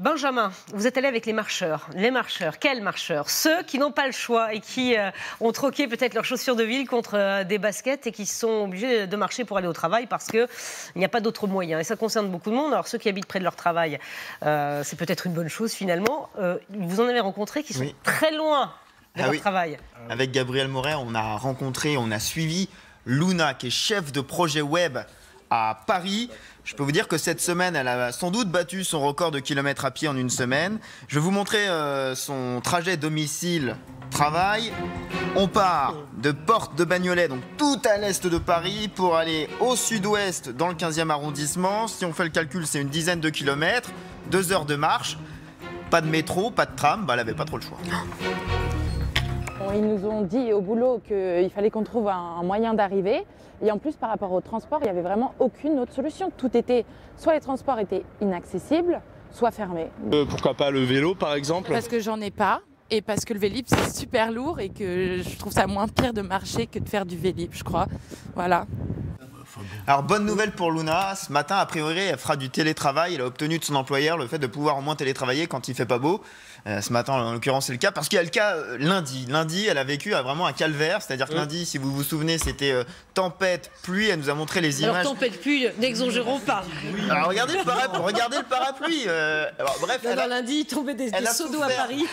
Benjamin, vous êtes allé avec les marcheurs. Les marcheurs, quels marcheurs? Ceux qui n'ont pas le choix et qui ont troqué peut-être leurs chaussures de ville contre des baskets et qui sont obligés de marcher pour aller au travail parce qu'il n'y a pas d'autre moyen. Et ça concerne beaucoup de monde. Alors ceux qui habitent près de leur travail, c'est peut-être une bonne chose finalement. Vous en avez rencontré qui sont très loin de leur travail. Avec Gabriel Moret, on a suivi Luna, qui est chef de projet web à Paris. Je peux vous dire que cette semaine, elle a sans doute battu son record de kilomètres à pied en une semaine. Je vais vous montrer son trajet domicile-travail. On part de Porte de Bagnolet, donc tout à l'est de Paris, pour aller au sud-ouest dans le 15e arrondissement. Si on fait le calcul, c'est une dizaine de kilomètres, 2 heures de marche. Pas de métro, pas de tram, elle n'avait pas trop le choix. Ils nous ont dit au boulot qu'il fallait qu'on trouve un moyen d'arriver. Et en plus, par rapport au transport, il n'y avait vraiment aucune autre solution. Tout était, soit les transports étaient inaccessibles, soit fermés. Pourquoi pas le vélo, par exemple? Parce que j'en ai pas. Et parce que le Vélib, c'est super lourd et que je trouve ça moins pire de marcher que de faire du Vélib, je crois. Voilà. Alors, bonne nouvelle pour Luna. Ce matin, a priori, elle fera du télétravail. Elle a obtenu de son employeur le fait de pouvoir au moins télétravailler quand il fait pas beau. Ce matin, en l'occurrence, c'est le cas. Parce qu'il y a le cas lundi. Lundi, elle a vécu vraiment un calvaire. C'est-à-dire que lundi, si vous vous souvenez, c'était tempête, pluie. Elle nous a montré les images. Alors, tempête, pluie, n'exagérons pas. Alors, regardez le parapluie. Alors, bref, lundi, il tombait des seaux d'eau à Paris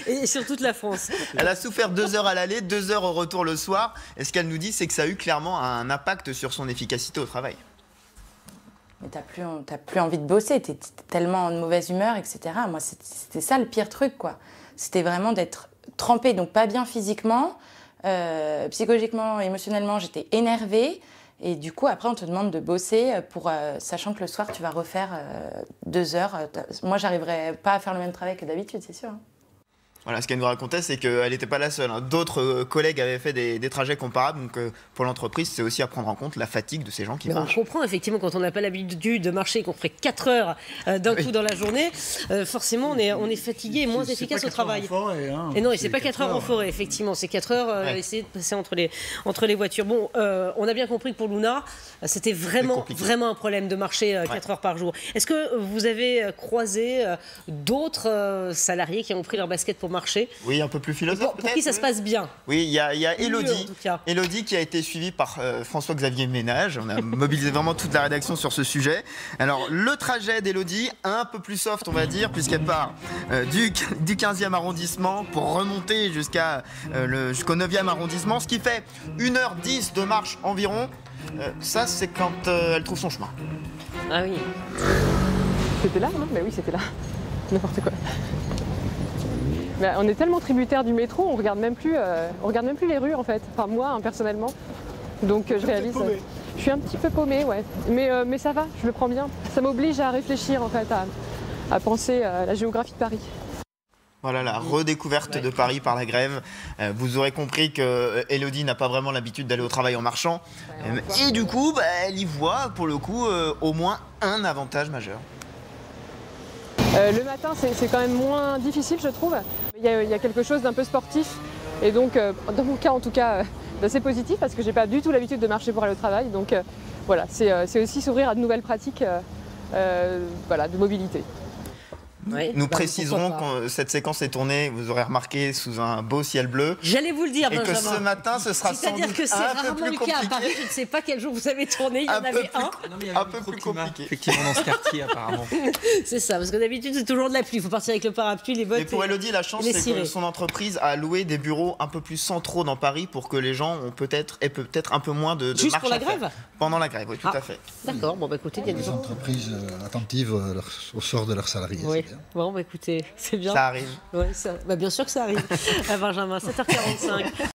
et sur toute la France. Elle a souffert 2 heures à l'aller, 2 heures au retour le soir. Et ce qu'elle nous dit, c'est que ça a eu clairement un impact sur son efficacité au travail. Mais t'as plus envie de bosser, t'es tellement en mauvaise humeur, etc. Moi, c'était ça le pire truc, quoi. C'était vraiment d'être trempée, donc pas bien physiquement, psychologiquement, émotionnellement, j'étais énervée. Et du coup, après, on te demande de bosser, sachant que le soir, tu vas refaire 2 heures. Moi, j'arriverais pas à faire le même travail que d'habitude, c'est sûr. Voilà, ce qu'elle nous racontait, c'est qu'elle n'était pas la seule. D'autres collègues avaient fait des trajets comparables. Donc, pour l'entreprise, c'est aussi à prendre en compte la fatigue de ces gens qui marchent. On comprend effectivement quand on n'a pas l'habitude de marcher et qu'on ferait 4 heures d'un coup dans la journée, forcément, on est fatigué et moins efficace au travail. Et non, et c'est pas 4 heures en forêt, effectivement. C'est 4 heures essayer de passer entre les voitures. Bon, on a bien compris que pour Luna, c'était vraiment un problème de marcher 4 heures par jour. Est-ce que vous avez croisé d'autres salariés qui ont pris leur basket pour marcher? Oui, un peu plus philosophe. Pour qui ça se passe bien? Oui, il y a Élodie. Élodie qui a été suivie par François-Xavier Ménage. On a mobilisé vraiment toute la rédaction sur ce sujet. Alors, le trajet d'Élodie, un peu plus soft, on va dire, puisqu'elle part du 15e arrondissement pour remonter jusqu'au 9e arrondissement, ce qui fait 1h10 de marche environ. Ça, c'est quand elle trouve son chemin. Ah oui. C'était là, non? Mais oui, c'était là. N'importe quoi. Mais on est tellement tributaire du métro, on regarde même plus les rues en fait. Enfin moi, personnellement. Donc je réalise. Je suis un petit peu paumée, ouais. Mais ça va, je le prends bien. Ça m'oblige à réfléchir en fait, à penser à la géographie de Paris. Voilà la redécouverte de Paris par la grève. Vous aurez compris que Élodie n'a pas vraiment l'habitude d'aller au travail en marchant. Et du coup, elle y voit pour le coup au moins un avantage majeur. Le matin, c'est quand même moins difficile, je trouve. Il y a quelque chose d'un peu sportif. Et donc, dans mon cas, en tout cas, d'assez positif parce que j'ai pas du tout l'habitude de marcher pour aller au travail. Donc, voilà, c'est aussi s'ouvrir à de nouvelles pratiques de mobilité. Nous préciserons que cette séquence est tournée, vous aurez remarqué, sous un beau ciel bleu. J'allais vous le dire, et Benjamin. que ce matin, ce sera sans doute un peu plus compliqué. C'est-à-dire que c'est rarement le cas à Paris. Je ne sais pas quel jour vous avez tourné, il y en avait un. Un peu plus compliqué. Effectivement, dans ce quartier, apparemment. C'est ça, parce que d'habitude, c'est toujours de la pluie. Il faut partir avec le parapluie, les bottes. Et pour Élodie, la chance, c'est que son entreprise a loué des bureaux un peu plus centraux dans Paris pour que les gens aient peut-être un peu moins de Juste marche pour la grève? Pendant la grève, oui, tout à fait. D'accord, bon, écoutez, il y a des entreprises attentives au sort de leurs salariés. Oui, bon, écoutez, c'est bien. Ça arrive. Ouais, bien sûr que ça arrive. Benjamin, 7h45.